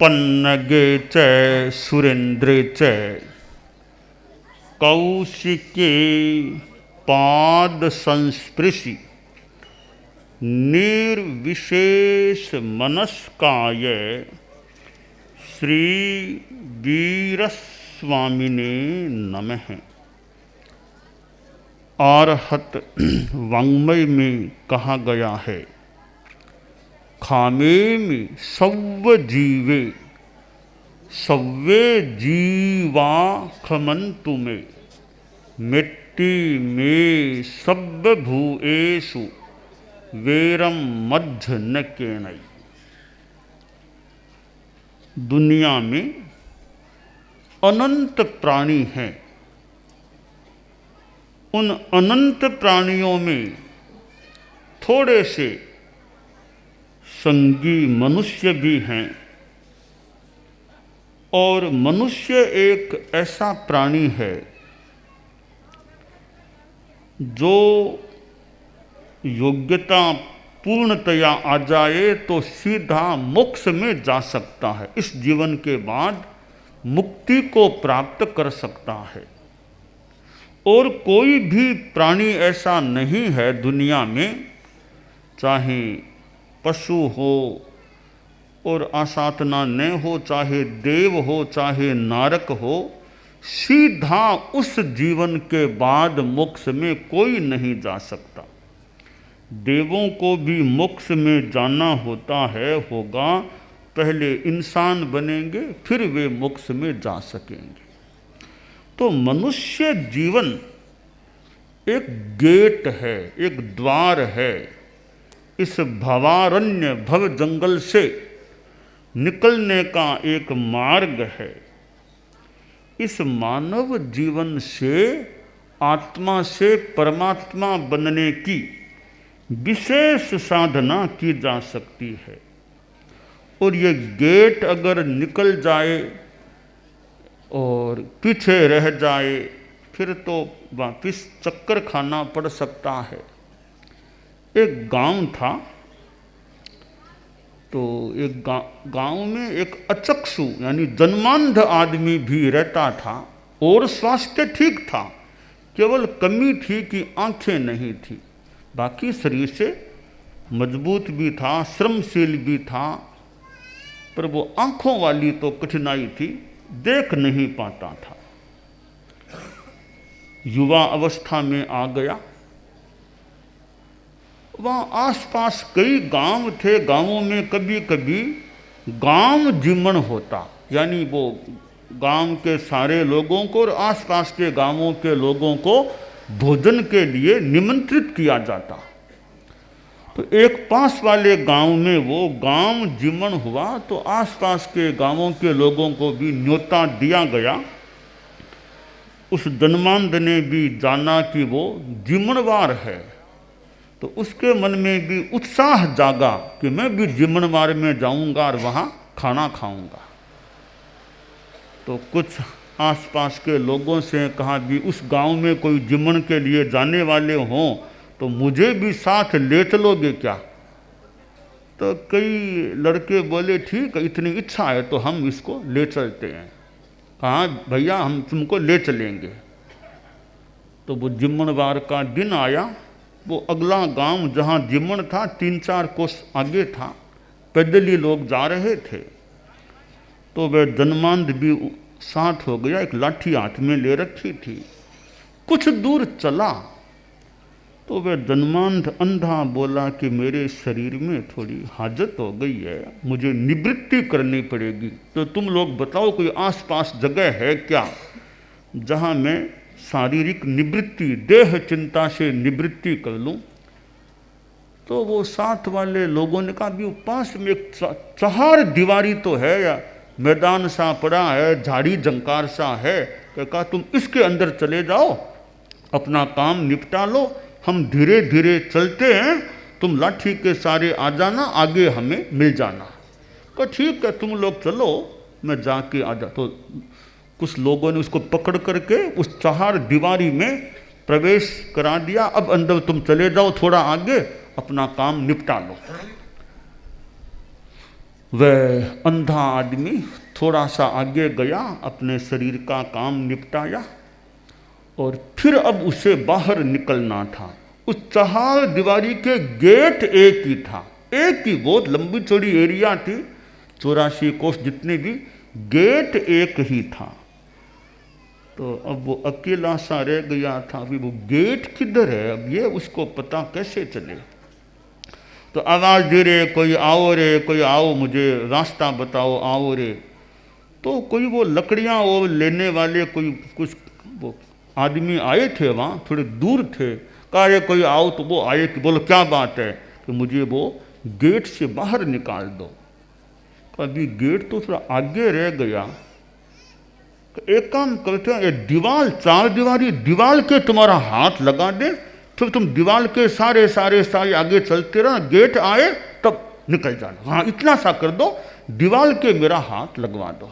पन्नगे च सुरेन्द्रे च कौशिके पाद संस्पृशि निर्विशेष मनस्काय श्री वीरस्वामिने नमः। आरहत वाङ्मय में कहा गया है, खामेमि सव्व जीवे सव्वे जीवा खमन्तु मे मिट्टी में सब्ब भूएषु वेरम मध्य न केनई। दुनिया में अनंत प्राणी हैं। उन अनंत प्राणियों में थोड़े से संगी मनुष्य भी हैं और मनुष्य एक ऐसा प्राणी है जो योग्यता पूर्णतया आ जाए तो सीधा मोक्ष में जा सकता है, इस जीवन के बाद मुक्ति को प्राप्त कर सकता है। और कोई भी प्राणी ऐसा नहीं है दुनिया में, चाहे पशु हो और आसाधना न हो, चाहे देव हो चाहे नारक हो, सीधा उस जीवन के बाद मोक्ष में कोई नहीं जा सकता। देवों को भी मोक्ष में जाना होगा, पहले इंसान बनेंगे फिर वे मोक्ष में जा सकेंगे। तो मनुष्य जीवन एक गेट है, एक द्वार है। इस भवारण्य भव जंगल से निकलने का एक मार्ग है। इस मानव जीवन से आत्मा से परमात्मा बनने की विशेष साधना की जा सकती है। और ये गेट अगर निकल जाए और पीछे रह जाए फिर तो वापिस चक्कर खाना पड़ सकता है। एक गांव था, तो एक गांव में एक अचक्षु यानी जन्मांध आदमी भी रहता था और स्वास्थ्य ठीक था, केवल कमी थी कि आंखें नहीं थी। बाकी शरीर से मजबूत भी था, श्रमशील भी था, पर वो आंखों वाली तो कठिनाई थी, देख नहीं पाता था। युवा अवस्था में आ गया। वहाँ आसपास कई गांव थे, गांवों में कभी कभी गांव जिमण होता, यानी वो गांव के सारे लोगों को और आसपास के गांवों के लोगों को भोजन के लिए निमंत्रित किया जाता। तो एक पास वाले गांव में वो गांव जिमण हुआ, तो आसपास के गांवों के लोगों को भी न्योता दिया गया। उस जन्मांध ने भी जाना कि वो जिमणवार है, तो उसके मन में भी उत्साह जागा कि मैं भी जिमणवार में जाऊंगा और वहाँ खाना खाऊंगा। तो कुछ आसपास के लोगों से कहा भी उस गांव में कोई जिमण के लिए जाने वाले हों तो मुझे भी साथ ले चलोगे क्या? तो कई लड़के बोले ठीक है, इतनी इच्छा है तो हम इसको ले चलते हैं। कहा भैया हम तुमको ले चलेंगे। तो वो जिमणवार का दिन आया। वो अगला गांव जहाँ जिमण था 3-4 कोस आगे था, पैदल ही लोग जा रहे थे। तो वह जन्मांध भी साथ हो गया, एक लाठी हाथ में ले रखी थी। कुछ दूर चला तो वह जन्मांध अंधा बोला कि मेरे शरीर में थोड़ी हाजत हो गई है, मुझे निवृत्ति करनी पड़ेगी। तो तुम लोग बताओ कोई आसपास जगह है क्या जहाँ मैं शारीरिक निवृत्ति, देह चिंता से निवृत्ति कर लूँ? तो वो साथ वाले लोगों ने कहा भी पास में एक चहार दीवारी तो है, या मैदान सा पड़ा है, झाड़ी जंकार सा है। तो कहा तुम इसके अंदर चले जाओ, अपना काम निपटा लो, हम धीरे धीरे चलते हैं, तुम लाठी के सारे आ जाना, आगे हमें मिल जाना। कहा ठीक है तुम लोग चलो, मैं जाके आ जा। तो कुछ लोगों ने उसको पकड़ करके उस चहार दीवारी में प्रवेश करा दिया। अब अंदर तुम चले जाओ, थोड़ा आगे अपना काम निपटा लो। वह अंधा आदमी थोड़ा सा आगे गया, अपने शरीर का काम निपटाया और फिर अब उसे बाहर निकलना था। उस चहार दीवारी के गेट एक ही था, एक ही, बहुत लंबी चौड़ी एरिया थी, 84 कोस जितने भी, गेट एक ही था। तो अब वो अकेला सा रह गया था, अभी वो गेट किधर है, अब ये उसको पता कैसे चले। तो आवाज़ दे रहे, कोई आओ रे, कोई आओ, मुझे रास्ता बताओ, आओ रे। तो कोई वो लकड़ियाँ वो लेने वाले कोई कुछ वो आदमी आए थे, वहाँ थोड़े दूर थे। कहा रे कोई आओ, तो वो आए कि बोलो क्या बात है, कि मुझे वो गेट से बाहर निकाल दो। अभी गेट तो थोड़ा आगे रह गया, एक काम करते हैं, ये दीवार, 4 दीवारी दीवार के तुम्हारा हाथ लगा दे, फिर तुम दीवार के सारे सारे सारे आगे चलते रहो, गेट आए तब निकल जाना। हाँ इतना सा कर दो, दीवार के मेरा हाथ लगवा दो।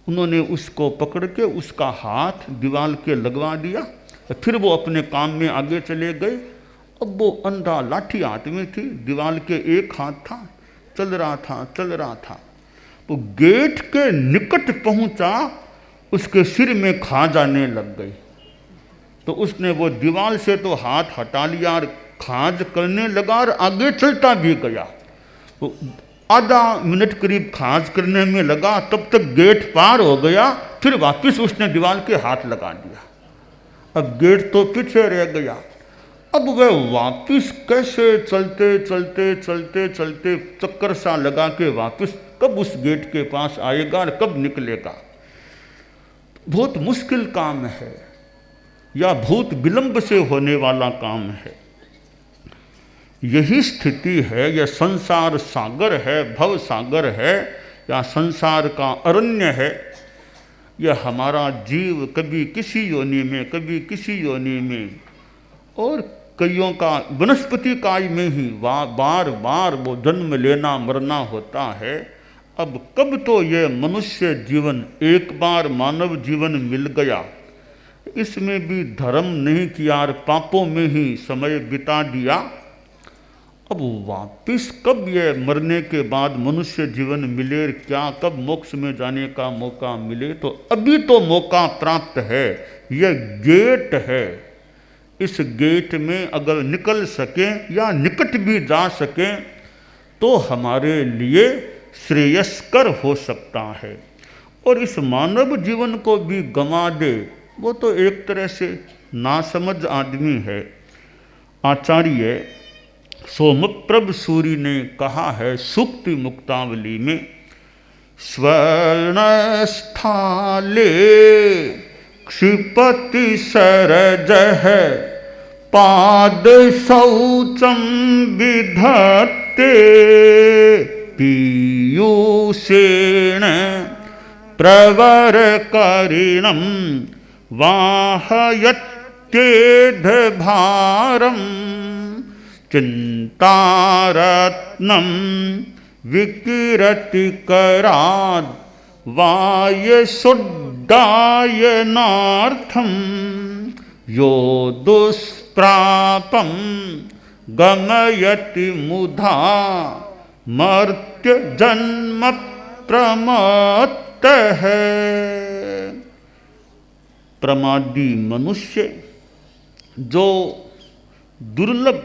उन्होंने उसको पकड़ के उसका हाथ दीवार के लगवा दिया, फिर वो अपने काम में आगे चले गए। अब वो अंधा लाठी हाथ में थी, दीवार के एक हाथ था, चल रहा था चल रहा था। वो गेट के निकट पहुंचा, उसके सिर में खा जाने लग गई। तो उसने वो दीवार से तो हाथ हटा लिया और खाज करने लगा और आगे चलता भी गया। तो आधा मिनट करीब खाज करने में लगा, तब तक गेट पार हो गया, फिर वापस उसने दीवार के हाथ लगा दिया। अब गेट तो पीछे रह गया। अब वह वापस कैसे चलते चलते चलते चलते चक्कर सा लगा के वापस कब उस गेट के पास आएगा और कब निकलेगा। बहुत मुश्किल काम है, या बहुत विलंब से होने वाला काम है। यही स्थिति है, यह संसार सागर है, भव सागर है, या संसार का अरण्य है। यह हमारा जीव कभी किसी योनि में, कभी किसी योनि में, और कईयों का वनस्पति काल में ही बार बार वो जन्म लेना मरना होता है। अब कब तो ये मनुष्य जीवन, एक बार मानव जीवन मिल गया, इसमें भी धर्म नहीं किया और पापों में ही समय बिता दिया। अब वापिस कब ये मरने के बाद मनुष्य जीवन मिले, क्या कब मोक्ष में जाने का मौका मिले। तो अभी तो मौका प्राप्त है, यह गेट है। इस गेट में अगर निकल सकें या निकट भी जा सकें तो हमारे लिए श्रेयस्कर हो सकता है। और इस मानव जीवन को भी गंवा दे, वो तो एक तरह से नासमझ आदमी है। आचार्य सोमप्रभ सूरि ने कहा है सूक्ति मुक्तावली में, स्वर्ण स्थाले क्षिपति सरजः पाद शौचम विधत्ते पीयूषेण प्रवर करिणम वाहयत्येध भारम चिंतारत्नम विकिरति कराद वायसुड्डायनार्थम यो दुष्प्रापम गमयति मुधा मर्त्य जन्म प्रमत्तः। प्रमादी मनुष्य जो दुर्लभ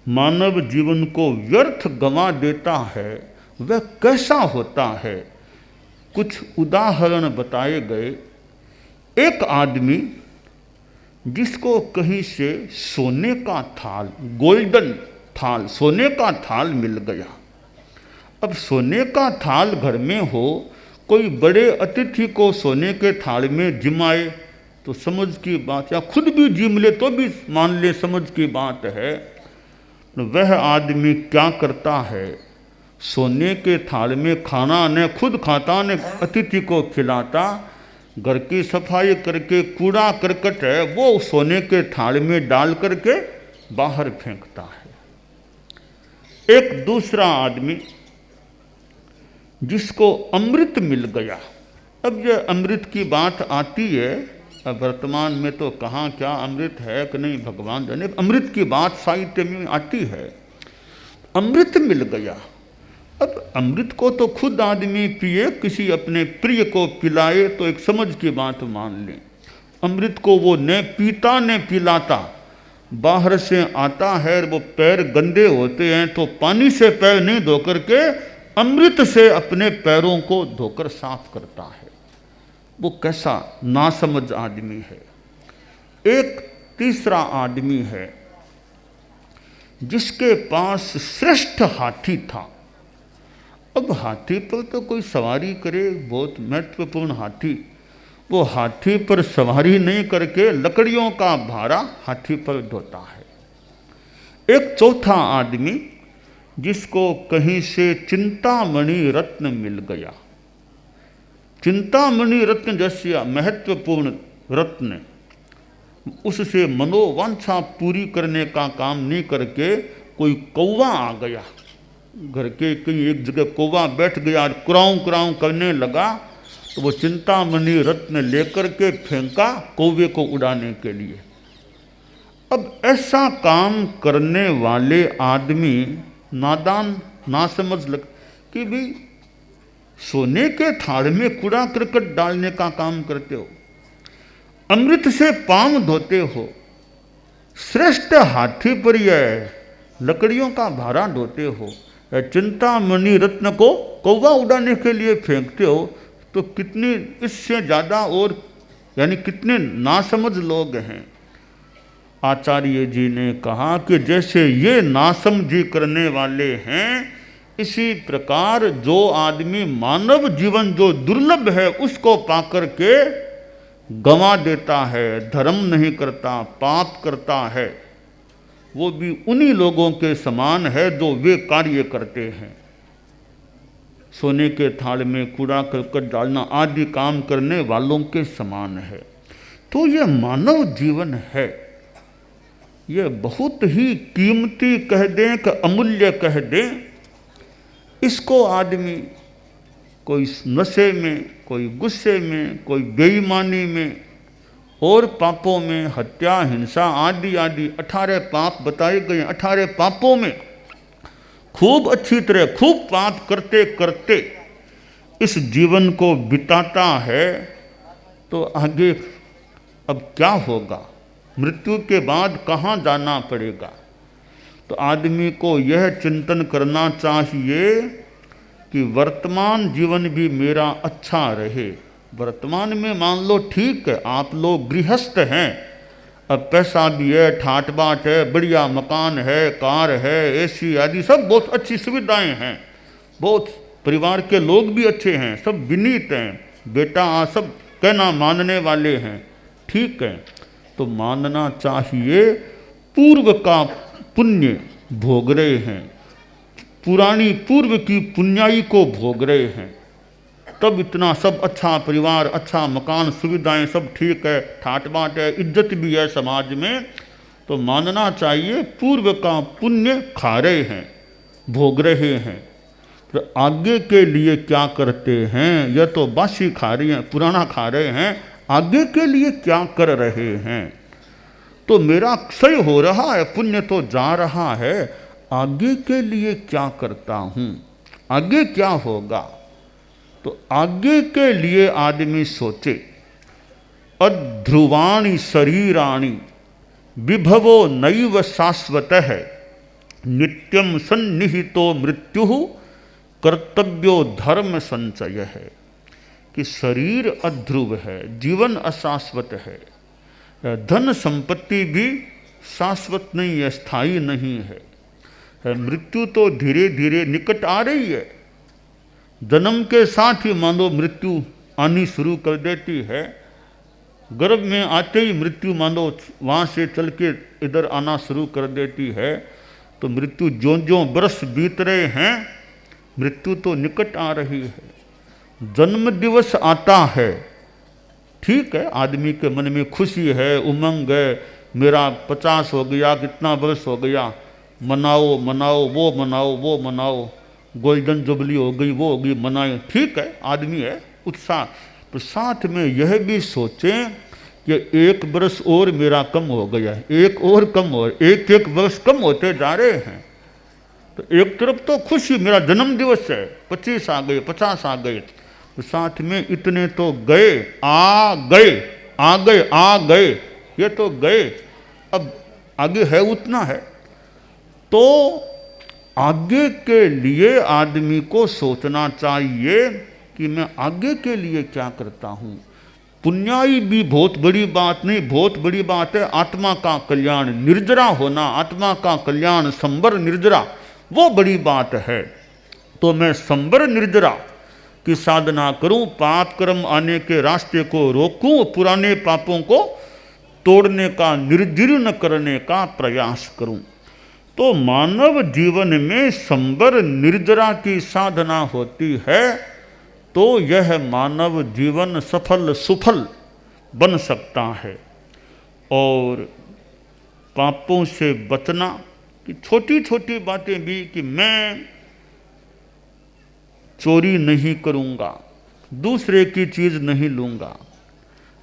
मानव जीवन को व्यर्थ गंवा देता है, वह कैसा होता है। कुछ उदाहरण बताए गए। एक आदमी जिसको कहीं से सोने का थाल, गोल्डन थाल, सोने का थाल मिल गया। अब सोने का थाल घर में हो, कोई बड़े अतिथि को सोने के थाल में जिमाए तो समझ की बात, या खुद भी जिम ले तो भी मान ले समझ की बात है। वह आदमी क्या करता है, सोने के थाल में खाना न खुद खाता न अतिथि को खिलाता, घर की सफाई करके कूड़ा करकट है वो सोने के थाल में डाल करके बाहर फेंकता है। एक दूसरा आदमी जिसको अमृत मिल गया। अब ये अमृत की बात आती है, अब वर्तमान में तो कहाँ क्या अमृत है कि नहीं भगवान जाने, अमृत की बात साहित्य में आती है। अमृत मिल गया, अब अमृत को तो खुद आदमी पिए, किसी अपने प्रिय को पिलाए तो एक समझ की बात मान लें। अमृत को वो न पीता न पिलाता, बाहर से आता है, वो पैर गंदे होते हैं तो पानी से पैर नहीं धो करके अमृत से अपने पैरों को धोकर साफ करता है। वो कैसा नासमझ आदमी है। एक तीसरा आदमी है जिसके पास श्रेष्ठ हाथी था। अब हाथी पर तो कोई सवारी करे, बहुत महत्वपूर्ण हाथी, वो हाथी पर सवारी नहीं करके लकड़ियों का भारा हाथी पर ढोता है। एक चौथा आदमी जिसको कहीं से चिंतामणि रत्न मिल गया। चिंतामणि रत्न जैसा महत्वपूर्ण रत्न, उससे मनोवांछा पूरी करने का काम नहीं करके कोई कौवा आ गया, घर के कहीं एक जगह कौवा बैठ गया, कुराऊं कुराऊं करने लगा, तो वो चिंतामणि रत्न लेकर के फेंका कौवे को उड़ाने के लिए। अब ऐसा काम करने वाले आदमी नादान नासमझ लग कि भाई सोने के थाल में कूड़ा करकट डालने का काम करते हो, अमृत से पांव धोते हो, श्रेष्ठ हाथी पर यह लकड़ियों का भारा ढोते हो, चिंतामणि रत्न को कौवा उड़ाने के लिए फेंकते हो, तो कितने इससे ज़्यादा और यानी कितने नासमझ लोग हैं। आचार्य जी ने कहा कि जैसे ये नासमझी करने वाले हैं, इसी प्रकार जो आदमी मानव जीवन जो दुर्लभ है उसको पाकर के गंवा देता है, धर्म नहीं करता, पाप करता है, वो भी उन्हीं लोगों के समान है जो वे कार्य करते हैं। सोने के थाल में कूड़ा करकट डालना आदि काम करने वालों के समान है। तो ये मानव जीवन है, ये बहुत ही कीमती कह दें कि अमूल्य कह दें। इसको आदमी कोई नशे में, कोई गुस्से में, कोई बेईमानी में और पापों में, हत्या, हिंसा आदि आदि 18 पाप बताए गए। 18 पापों में खूब अच्छी तरह खूब पाप करते करते इस जीवन को बिताता है, तो आगे अब क्या होगा, मृत्यु के बाद कहाँ जाना पड़ेगा। तो आदमी को यह चिंतन करना चाहिए कि वर्तमान जीवन भी मेरा अच्छा रहे। वर्तमान में मान लो ठीक है, आप लोग गृहस्थ हैं, अब पैसा भी है, ठाट बाट है, बढ़िया मकान है, कार है, एसी आदि सब बहुत अच्छी सुविधाएं हैं, बहुत परिवार के लोग भी अच्छे हैं, सब विनीत हैं, बेटा सब कहना मानने वाले हैं, ठीक है। तो मानना चाहिए पूर्व का पुण्य भोग रहे हैं, पुरानी पूर्व की पुण्याई को भोग रहे हैं, तब इतना सब अच्छा परिवार, अच्छा मकान, सुविधाएं सब ठीक है, ठाट बाट है, इज्जत भी है समाज में। तो मानना चाहिए पूर्व का पुण्य खा रहे हैं, भोग रहे हैं। तो आगे के लिए क्या करते हैं, यह तो बासी खा रही हैं, पुराना खा रहे हैं, आगे के लिए क्या कर रहे हैं। तो मेरा क्षय हो रहा है, पुण्य तो जा रहा है, आगे के लिए क्या करता हूँ, आगे क्या होगा। तो आगे के लिए आदमी सोचे, अध्रुवाणी शरीराणि विभवो नैव शाश्वतः नित्यम सन्निहितो मृत्यु कर्तव्यो धर्म संचय है। कि शरीर अध्रुव है, जीवन अशाश्वत है, धन संपत्ति भी शाश्वत नहीं है, स्थायी नहीं है, मृत्यु तो धीरे धीरे निकट आ रही है। जन्म के साथ ही मानो मृत्यु आनी शुरू कर देती है, गर्भ में आते ही मृत्यु मानो वहाँ से चल के इधर आना शुरू कर देती है। तो मृत्यु ज्यों ज्यों बरस बीत रहे हैं, मृत्यु तो निकट आ रही है। जन्म दिवस आता है, ठीक है, आदमी के मन में खुशी है, उमंग है, मेरा 50 हो गया, कितना वर्ष हो गया, मनाओ मनाओ, वो मनाओ वो मनाओ, गोल्डन जुबली हो गई, वो होगी, मनाए, ठीक है, आदमी है उत्साह। तो साथ में यह भी सोचें कि 1 वर्ष और मेरा कम हो गया, एक और कम हो, एक वर्ष कम होते जा रहे हैं। तो एक तरफ तो खुशी, मेरा जन्म दिवस है, 25 आ गए, 50 आ गए, तो साथ में इतने तो गए, आ गए, आ गए, आ गए, ये तो गए, अब आगे है उतना है। तो आगे के लिए आदमी को सोचना चाहिए कि मैं आगे के लिए क्या करता हूँ। पुण्याई भी बहुत बड़ी बात नहीं, बहुत बड़ी बात है आत्मा का कल्याण, निर्जरा होना, आत्मा का कल्याण, संबर निर्जरा, वो बड़ी बात है। तो मैं संबर निर्जरा की साधना करूं, पाप कर्म आने के रास्ते को रोकूं, पुराने पापों को तोड़ने का, निर्जीर्ण करने का प्रयास करूं। तो मानव जीवन में संबर निर्जरा की साधना होती है तो यह मानव जीवन सफल सुफल बन सकता है। और पापों से बचना, कि छोटी छोटी बातें भी, कि मैं चोरी नहीं करूँगा, दूसरे की चीज़ नहीं लूँगा,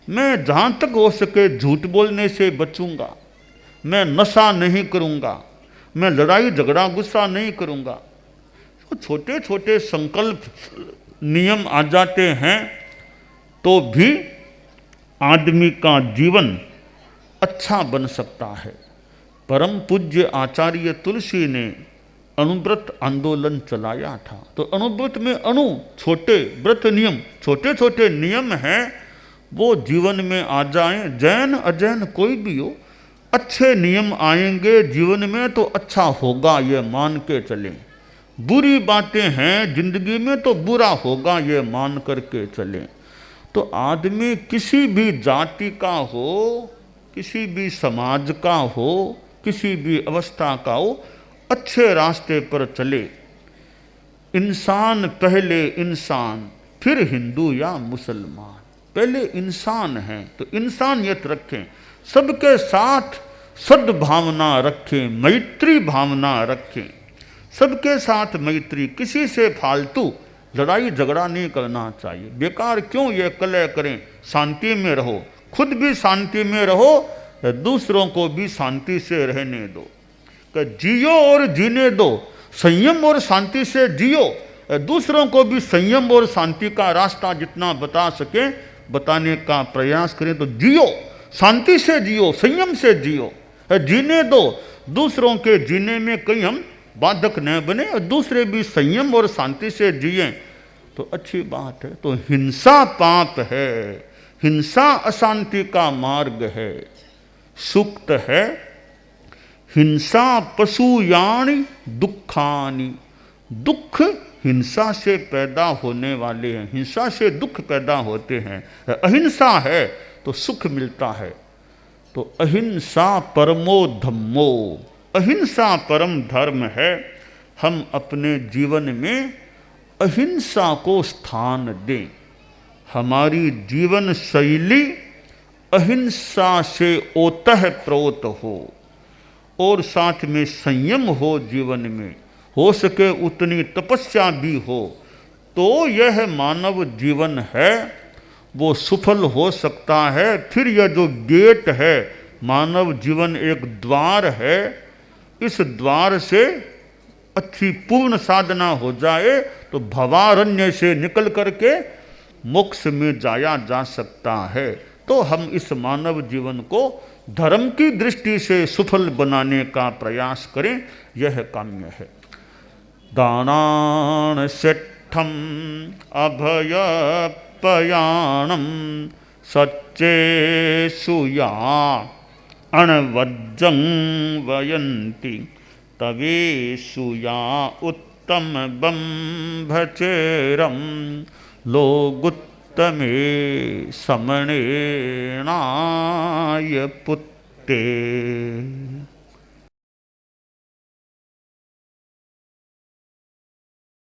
मैं जहाँ तक हो सके झूठ बोलने से बचूँगा, मैं नशा नहीं करूँगा, मैं लड़ाई झगड़ा गुस्सा नहीं करूँगा। तो छोटे छोटे संकल्प नियम आ जाते हैं तो भी आदमी का जीवन अच्छा बन सकता है। परम पूज्य आचार्य तुलसी ने अणुव्रत आंदोलन चलाया था। तो अणुव्रत में अणु छोटे व्रत नियम, छोटे छोटे नियम हैं, वो जीवन में आ जाएं, जैन अजैन कोई भी हो, अच्छे नियम आएंगे जीवन में तो अच्छा होगा, ये मान के चलें। बुरी बातें हैं जिंदगी में तो बुरा होगा, ये मान करके चलें। तो आदमी किसी भी जाति का हो, किसी भी समाज का हो, किसी भी अवस्था का हो, अच्छे रास्ते पर चले। इंसान पहले इंसान, फिर हिंदू या मुसलमान, पहले इंसान हैं तो इंसानियत रखें, सबके साथ सद्भावना रखें, मैत्री भावना रखें, सबके साथ मैत्री, किसी से फालतू लड़ाई झगड़ा नहीं करना चाहिए। बेकार क्यों ये कलह करें, शांति में रहो, खुद भी शांति में रहो, दूसरों को भी शांति से रहने दो। कि जियो और जीने दो, संयम और शांति से जियो, दूसरों को भी संयम और शांति का रास्ता जितना बता सके बताने का प्रयास करें। तो जियो, शांति से जियो, संयम से जियो, जीने दो, दूसरों के जीने में कहीं हम बाधक न बने और दूसरे भी संयम और शांति से जिए तो अच्छी बात है। तो हिंसा पाप है, हिंसा अशांति का मार्ग है। सूक्त है, हिंसा पशुयानि दुखानि, दुख हिंसा से पैदा होने वाले हैं, हिंसा से दुख पैदा होते हैं। अहिंसा है तो सुख मिलता है। तो अहिंसा परमो धम्मो, अहिंसा परम धर्म है। हम अपने जीवन में अहिंसा को स्थान दें, हमारी जीवन शैली अहिंसा से ओतः प्रोत हो और साथ में संयम हो, जीवन में हो सके उतनी तपस्या भी हो, तो यह मानव जीवन है वो सफल हो सकता है। फिर यह जो गेट है, मानव जीवन एक द्वार है, इस द्वार से अच्छी पूर्ण साधना हो जाए तो भवारण्य से निकल करके मोक्ष में जाया जा सकता है। तो हम इस मानव जीवन को धर्म की दृष्टि से सफल बनाने का प्रयास करें, यह काम्य है। दानान सिद्धम अभय पयाणम सच्चे सुया अणवज्जं वयन्ति तवे सुया उत्तम बंभचेरम लोगुत्तमे समणेनाय पुत्ते।